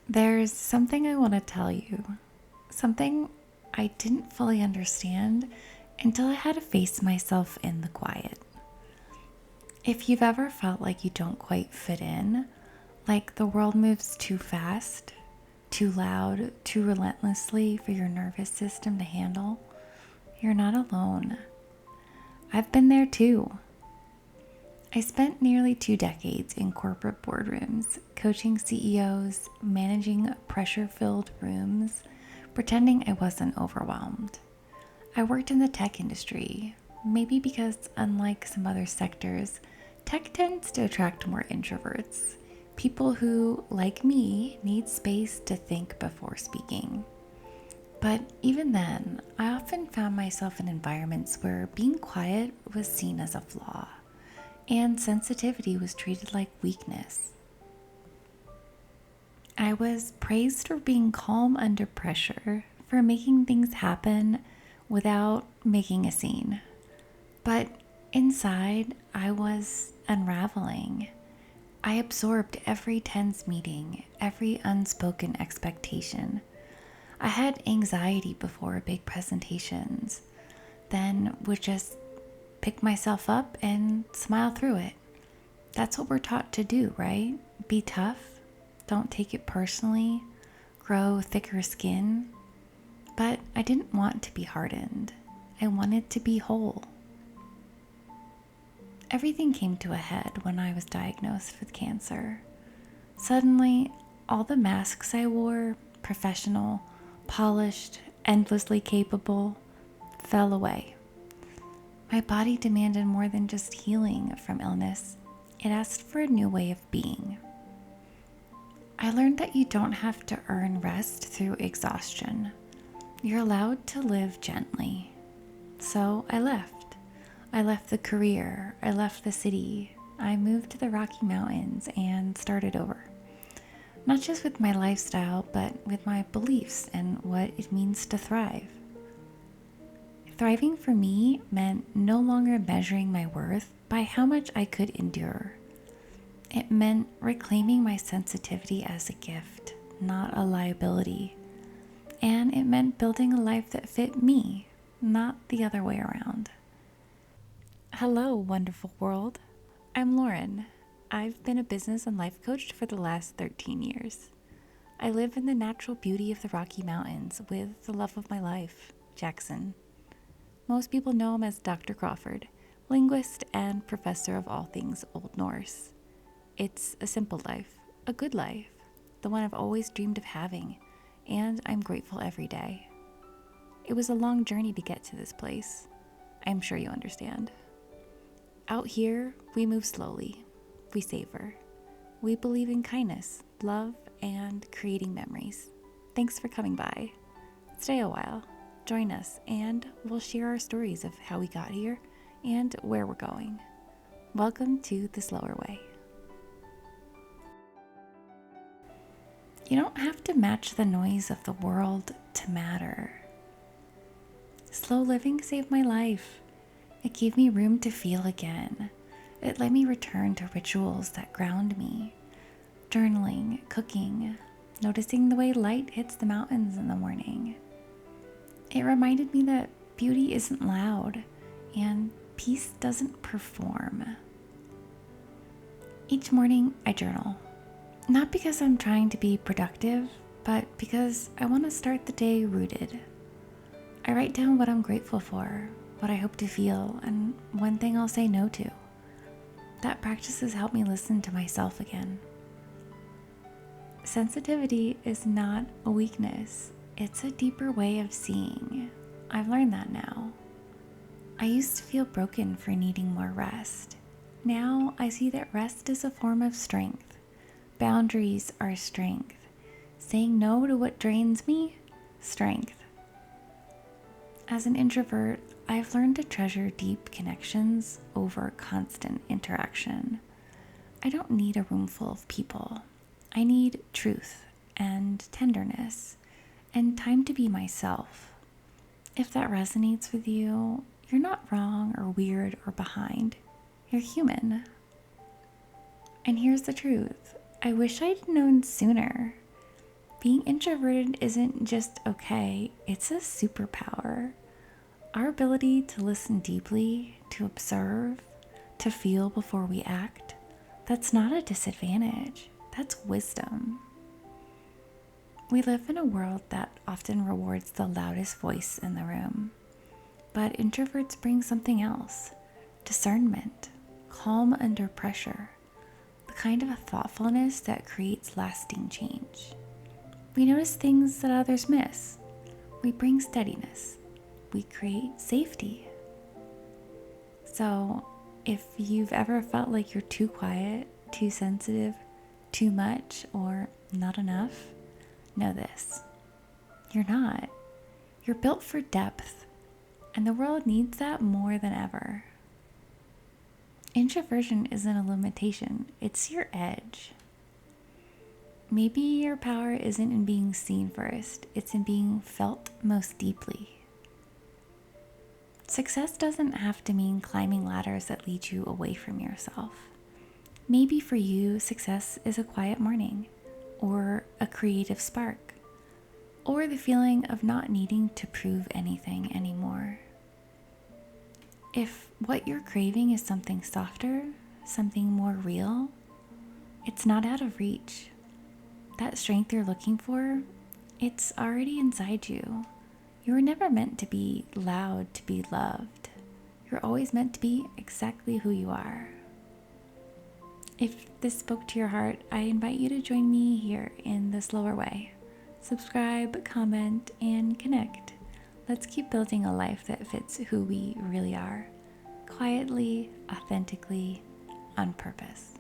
There's something I want to tell you, something I didn't fully understand until I had to face myself in the quiet. If you've ever felt like you don't quite fit in, like the world moves too fast, too loud, too relentlessly for your nervous system to handle, you're not alone. I've been there too. I spent nearly 2 decades in corporate boardrooms, coaching CEOs, managing pressure filled rooms, pretending I wasn't overwhelmed. I worked in the tech industry, maybe because, unlike some other sectors, tech tends to attract more introverts, people who, like me, need space to think before speaking. But even then, I often found myself in environments where being quiet was seen as a flaw, and sensitivity was treated like weakness. I was praised for being calm under pressure, for making things happen without making a scene. But inside, I was unraveling. I absorbed every tense meeting, every unspoken expectation. I had anxiety before big presentations, then would just pick myself up and smile through it. That's what we're taught to do, right? Be tough, don't take it personally, grow thicker skin. But I didn't want to be hardened. I wanted to be whole. Everything came to a head when I was diagnosed with cancer. Suddenly, all the masks I wore, professional, polished, endlessly capable, fell away. My body demanded more than just healing from illness. It asked for a new way of being. I learned that you don't have to earn rest through exhaustion. You're allowed to live gently. So I left. I left the career. I left the city. I moved to the Rocky Mountains and started over. Not just with my lifestyle, but with my beliefs and what it means to thrive. Thriving for me meant no longer measuring my worth by how much I could endure. It meant reclaiming my sensitivity as a gift, not a liability. And it meant building a life that fit me, not the other way around. Hello, wonderful world. I'm Lauren. I've been a business and life coach for the last 13 years. I live in the natural beauty of the Rocky Mountains with the love of my life, Jackson. Most people know him as Dr. Crawford, linguist and professor of all things Old Norse. It's a simple life, a good life, the one I've always dreamed of having, and I'm grateful every day. It was a long journey to get to this place. I'm sure you understand. Out here, we move slowly. We savor. We believe in kindness, love, and creating memories. Thanks for coming by. Stay a while, join us, and we'll share our stories of how we got here and where we're going. Welcome to The Slower Way. You don't have to match the noise of the world to matter. Slow living saved my life. It gave me room to feel again. It let me return to rituals that ground me. Journaling, cooking, noticing the way light hits the mountains in the morning. It reminded me that beauty isn't loud and peace doesn't perform. Each morning I journal. Not because I'm trying to be productive, but because I want to start the day rooted. I write down what I'm grateful for, what I hope to feel, and one thing I'll say no to. That practice has helped me listen to myself again. Sensitivity is not a weakness. It's a deeper way of seeing. I've learned that now. I used to feel broken for needing more rest. Now I see that rest is a form of strength. Boundaries are strength. Saying no to what drains me, strength. As an introvert, I've learned to treasure deep connections over constant interaction. I don't need a room full of people. I need truth and tenderness and time to be myself. If that resonates with you, you're not wrong or weird or behind. You're human. And here's the truth. I wish I'd known sooner. Being introverted isn't just okay, it's a superpower. Our ability to listen deeply, to observe, to feel before we act, that's not a disadvantage, that's wisdom. We live in a world that often rewards the loudest voice in the room, but introverts bring something else: discernment, calm under pressure, the kind of a thoughtfulness that creates lasting change. We notice things that others miss. We bring steadiness. We create safety. So, if you've ever felt like you're too quiet, too sensitive, too much, or not enough, know this: you're not. You're built for depth, and the world needs that more than ever. Introversion isn't a limitation, it's your edge. Maybe your power isn't in being seen first, it's in being felt most deeply. Success doesn't have to mean climbing ladders that lead you away from yourself. Maybe for you, success is a quiet morning, or a creative spark, or the feeling of not needing to prove anything anymore. If what you're craving is something softer, something more real, it's not out of reach. That strength you're looking for, it's already inside you. You were never meant to be loud to be loved. You're always meant to be exactly who you are. If this spoke to your heart, I invite you to join me here in the slower way. Subscribe, comment, and connect. Let's keep building a life that fits who we really are, quietly, authentically, on purpose.